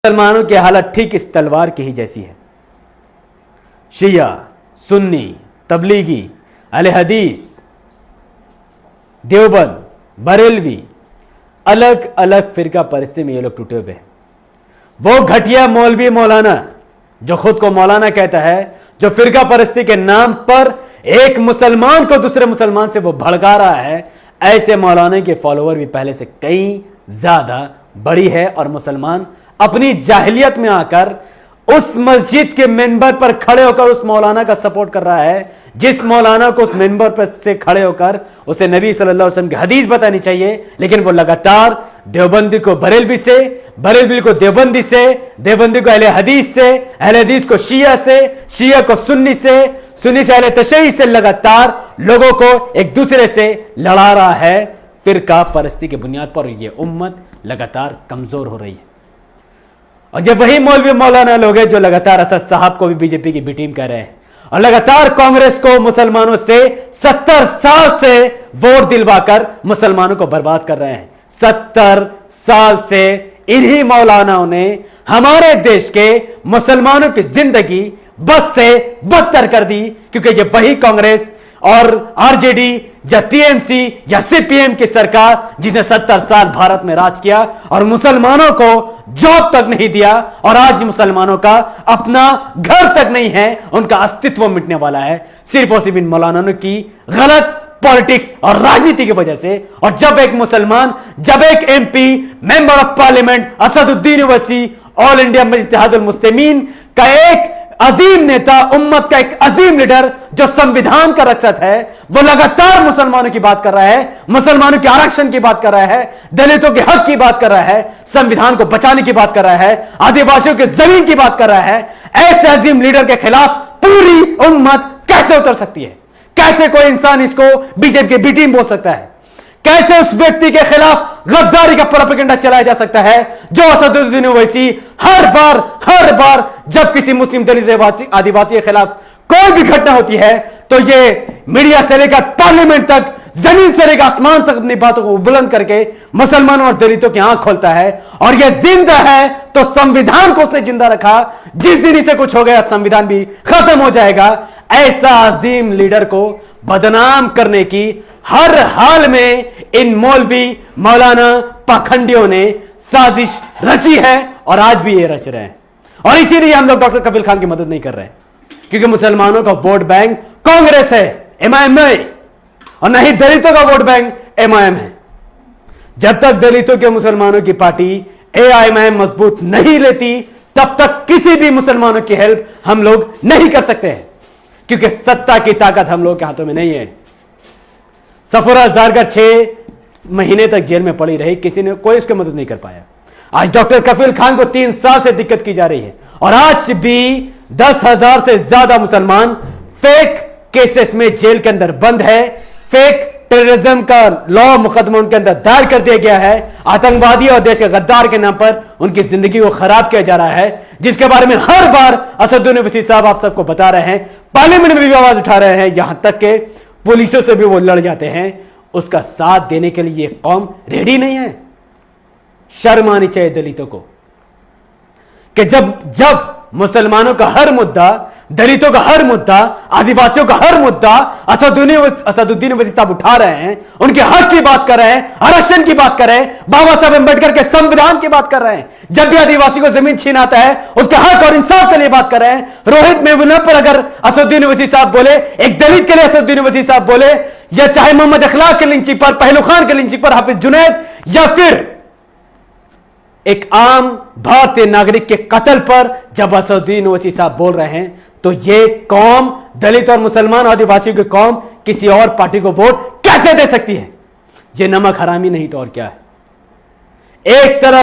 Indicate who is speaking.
Speaker 1: मुसलमानों की हालत ठीक इस तलवार की ही जैसी है। शिया, सुन्नी, तबलीगी, अहले हदीस, देवबंद, बरेलवी, अलग अलग फिरका परिस्थिति में ये लोग टूटे हुए हैं। वो घटिया मौलवी मौलाना जो खुद को मौलाना कहता है, जो फिरका परिस्थिति के नाम पर एक मुसलमान को दूसरे मुसलमान से वो भड़का रहा है, ऐसे मौलाना के फॉलोअर भी पहले से कई ज्यादा बड़ी है। और मुसलमान अपनी जाहिलियत में आकर उस मस्जिद के मेंबर पर खड़े होकर उस मौलाना का सपोर्ट कर रहा है, जिस मौलाना को उस मेंबर पर से खड़े होकर उसे नबी सल्लल्लाहु अलैहि वसल्लम की हदीस बतानी चाहिए, लेकिन वो लगातार देवबंदी को बरेलवी से, बरेलवी को देवबंदी से, देवबंदी को अहले हदीस से, अहले हदीस को शिया से, शिया को सुन्नी से, सुन्नी से अहले तशय्युई से लगातार लोगों को एक दूसरे से लड़ा रहा है। फिरका परस्ती की बुनियाद पर यह उम्मत लगातार कमजोर हो रही है। और ये वही मौलवी मौलाना लोग हैं जो लगातार असद साहब को भी बीजेपी की बी टीम कह रहे हैं और लगातार कांग्रेस को मुसलमानों से 70 साल से वोट दिलवाकर मुसलमानों को बर्बाद कर रहे हैं। 70 साल से इन्हीं मौलानाओं ने हमारे देश के मुसलमानों की जिंदगी बद से बदतर कर दी, क्योंकि ये वही कांग्रेस और आरजेडी या टीएमसी या सीपीएम की सरकार जिसने 70 साल भारत में राज किया और मुसलमानों को जॉब तक नहीं दिया, और आज मुसलमानों का अपना घर तक नहीं है, उनका अस्तित्व मिटने वाला है सिर्फ और सिर्फ इन मौलानाओं की गलत पॉलिटिक्स और राजनीति की वजह से। और जब एक मुसलमान, जब एक MP member of parliament Asaduddin Owaisi, all India Ittehadul Muslimeen का एक अजीम नेता, उम्मत का एक अजीम लीडर जो संविधान का रक्षक है, वो लगातार मुसलमानों की बात कर रहा है, मुसलमानों के आरक्षण की बात कर रहा है, दलितों के हक की बात कर रहा है, संविधान को बचाने की बात कर रहा है, आदिवासियों की जमीन की बात कर रहा है, ऐसे अजीम लीडर के खिलाफ पूरी उम्मत कैसे उतर सकती है? कैसे कोई इंसान इसको बीजेपी की बी टीम बोल सकता है? कैसे उस व्यक्ति के खिलाफ गद्दारी का प्रोपेगेंडा चलाया जा सकता है जो असदुद्दीन ओवैसी हर बार जब किसी मुस्लिम दलित आदिवासी के खिलाफ कोई भी घटना होती है तो ये मीडिया से लेकर पार्लियामेंट तक, जमीन से लेकर आसमान तक अपनी बातों को बुलंद करके मुसलमानों और दलितों की आंख खोलता है। और यह जिंदा है तो संविधान को उसने जिंदा रखा, जिस दिन इसे कुछ हो गया संविधान भी खत्म हो जाएगा। ऐसा अजीम लीडर को बदनाम करने की हर हाल में इन मौलवी मौलाना पाखंडियों ने साजिश रची है और आज भी ये रच रहे हैं। और इसीलिए हम लोग डॉक्टर कफील खान की मदद नहीं कर रहे हैं, क्योंकि मुसलमानों का वोट बैंक कांग्रेस है, एमआईएम नहीं, और न ही दलितों का वोट बैंक एमआईएम है। जब तक दलितों के मुसलमानों की पार्टी एआईएमआईएम मजबूत नहीं लेती, तब तक किसी भी मुसलमानों की हेल्प हम लोग नहीं कर सकते हैं, क्योंकि सत्ता की ताकत हम लोग के हाथों में नहीं है। सफुरा जारगर 6 महीने तक जेल में पड़ी रही, किसी ने कोई उसकी मदद नहीं कर पाया। आज डॉक्टर कफील खान को 3 साल से दिक्कत की जा रही है, और आज भी 10,000 से ज्यादा मुसलमान फेक केसेस में जेल के अंदर बंद है। फेक टेररिज्म का लॉ मुकदमा उनके अंदर दायर कर दिया गया है। आतंकवादी और देश के गद्दार के नाम पर उनकी जिंदगी को खराब किया जा रहा है, जिसके बारे में हर बार असदुद्दीन ओवैसी साहब आप सबको बता रहे हैं, पार्लियामेंट में भी आवाज उठा रहे हैं, यहां तक के पुलिसों से भी वो लड़ जाते हैं। उसका साथ देने के लिए कौम रेडी नहीं है। शर्म आनी चाहिए दलितों को कि जब मुसलमानों का हर मुद्दा, दलितों का हर मुद्दा, आदिवासियों का हर मुद्दा असदुद्दीन ओवैसी साहब उठा रहे हैं, उनके हक की बात कर रहे हैं, आरक्षण की बात कर रहे हैं, बाबा साहब अम्बेडकर के संविधान की बात कर रहे हैं। जब भी आदिवासी को जमीन छीनाता है उसके हक और इंसाफ के लिए बात कर रहे हैं। रोहित मेहुना पर अगर असदुद्दीन ओवैसी साहब बोले, एक दलित के लिए असदुद्दीन ओवैसी साहब बोले, या चाहे मोहम्मद अखलाक के लिंचिंग पर, पहलू खान के लिंचिंग पर, हाफिज जुनैद, या फिर एक आम भारतीय नागरिक के कत्ल पर जब असदुद्दीन ओवैसी साहब बोल रहे हैं, तो ये कौम, दलित और मुसलमान आदिवासियों की कौम किसी और पार्टी को वोट कैसे दे सकती है? ये नमक हरामी नहीं तो और क्या है। एक तरफ